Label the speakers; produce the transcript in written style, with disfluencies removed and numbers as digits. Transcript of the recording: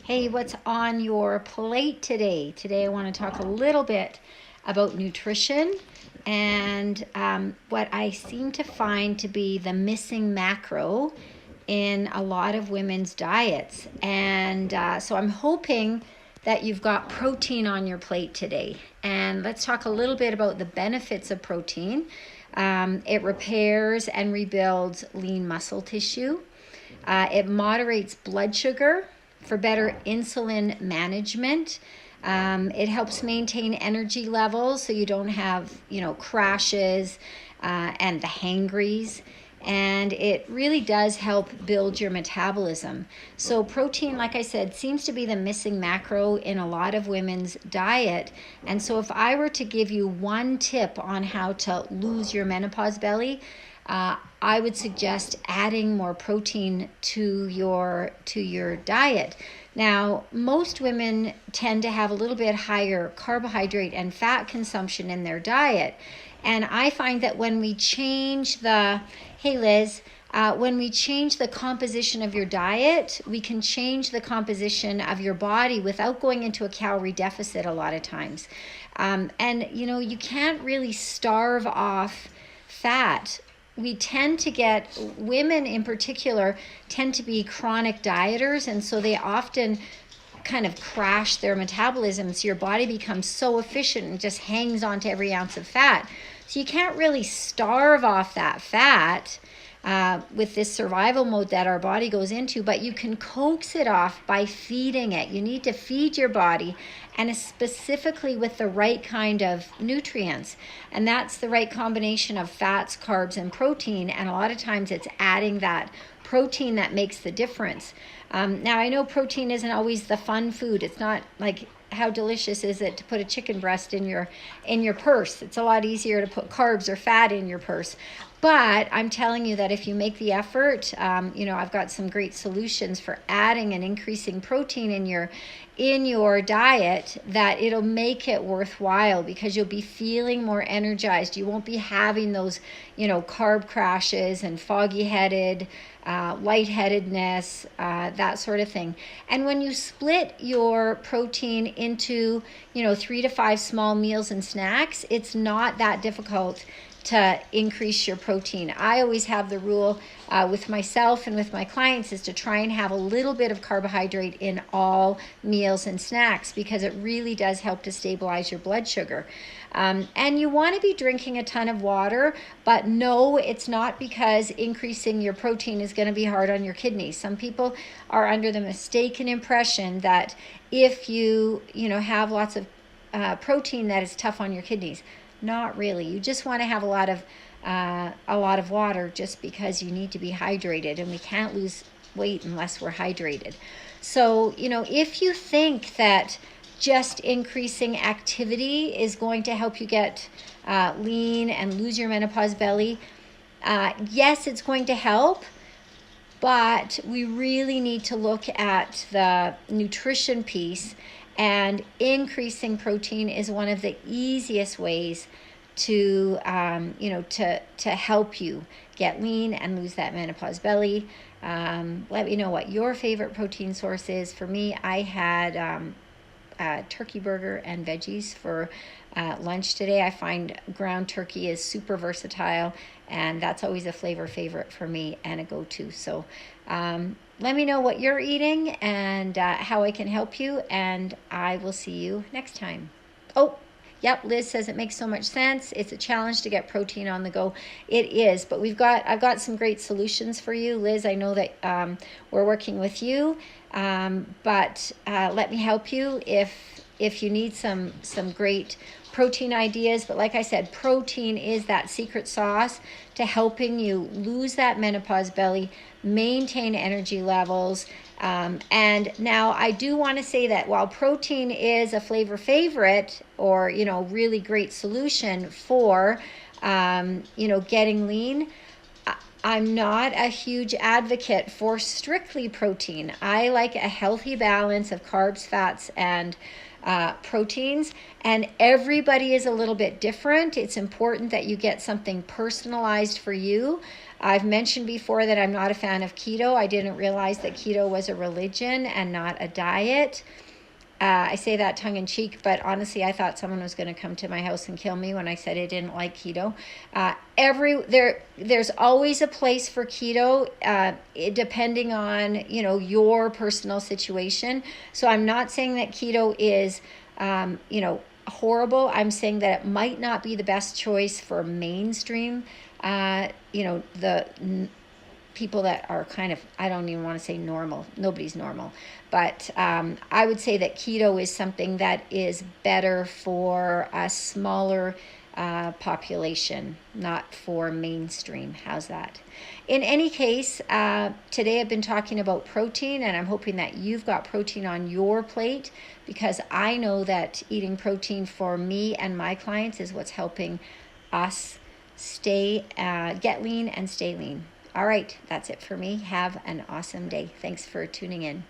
Speaker 1: Hey, what's on your plate today? Today I want to talk a little bit about nutrition and what I seem to find to be the missing macro in a lot of women's diets. And so I'm hoping that you've got protein on your plate today. And let's talk a little bit about the benefits of protein. It repairs and rebuilds lean muscle tissue. It moderates blood sugar for better insulin management. It helps maintain energy levels so you don't have, crashes and the hangries. And it really does help build your metabolism. So protein, like I said, seems to be the missing macro in a lot of women's diet. And so if I were to give you one tip on how to lose your menopause belly, I would suggest adding more protein to your diet. Now, most women tend to have a little bit higher carbohydrate and fat consumption in their diet. And I find that when we change hey Liz, when we change the composition of your diet, we can change the composition of your body without going into a calorie deficit a lot of times. And you can't really starve off fat. We tend to get, women in particular, tend to be chronic dieters, and so they often kind of crash their metabolism. So your body becomes so efficient and just hangs on to every ounce of fat. So you can't really starve off that fat with this survival mode that our body goes into, but you can coax it off by feeding it. You need to feed your body, and specifically with the right kind of nutrients. And that's the right combination of fats, carbs, and protein. And a lot of times it's adding that protein that makes the difference. Now, I know protein isn't always the fun food. It's not like, how delicious is it to put a chicken breast in your purse? It's a lot easier to put carbs or fat in your purse. But I'm telling you that if you make the effort, I've got some great solutions for adding and increasing protein in your diet, that it'll make it worthwhile, because you'll be feeling more energized. You won't be having those, carb crashes and foggy headed, lightheadedness, that sort of thing. And when you split your protein into, 3 to 5 small meals and snacks, it's not that difficult to increase your protein. I always have the rule with myself and with my clients is to try and have a little bit of carbohydrate in all meals and snacks, because it really does help to stabilize your blood sugar. And you want to be drinking a ton of water, but no, it's not because increasing your protein is going to be hard on your kidneys. Some people are under the mistaken impression that if you have lots of protein, that is tough on your kidneys. Not really. You just want to have a lot of water, just because you need to be hydrated, and we can't lose weight unless we're hydrated. So, if you think that just increasing activity is going to help you get lean and lose your menopause belly, yes, it's going to help. But we really need to look at the nutrition piece, and increasing protein is one of the easiest ways to help you get lean and lose that menopause belly. Let me know what your favorite protein source is. For me, I had turkey burger and veggies for lunch today. I find ground turkey is super versatile, and that's always a flavor favorite for me and a go-to. So let me know what you're eating and how I can help you, and I will see you next time. Oh, yep, Liz says it makes so much sense. It's a challenge to get protein on the go. It is, but I've got some great solutions for you, Liz. I know that we're working with you, but let me help you if you need some great protein ideas. But like I said, protein is that secret sauce to helping you lose that menopause belly, maintain energy levels. And now I do want to say that while protein is a flavor favorite, or, really great solution for, getting lean, I'm not a huge advocate for strictly protein. I like a healthy balance of carbs, fats, and proteins, and everybody is a little bit different. It's important that you get something personalized for you. I've mentioned before that I'm not a fan of keto. I didn't realize that keto was a religion and not a diet. I say that tongue in cheek, but honestly, I thought someone was going to come to my house and kill me when I said I didn't like keto. There's always a place for keto, depending on your personal situation. So I'm not saying that keto is horrible. I'm saying that it might not be the best choice for mainstream. The people that are kind of, I don't even want to say normal. Nobody's normal. But I would say that keto is something that is better for a smaller population, not for mainstream. How's that? In any case, today I've been talking about protein, and I'm hoping that you've got protein on your plate, because I know that eating protein for me and my clients is what's helping us get lean and stay lean. All right, that's it for me. Have an awesome day. Thanks for tuning in.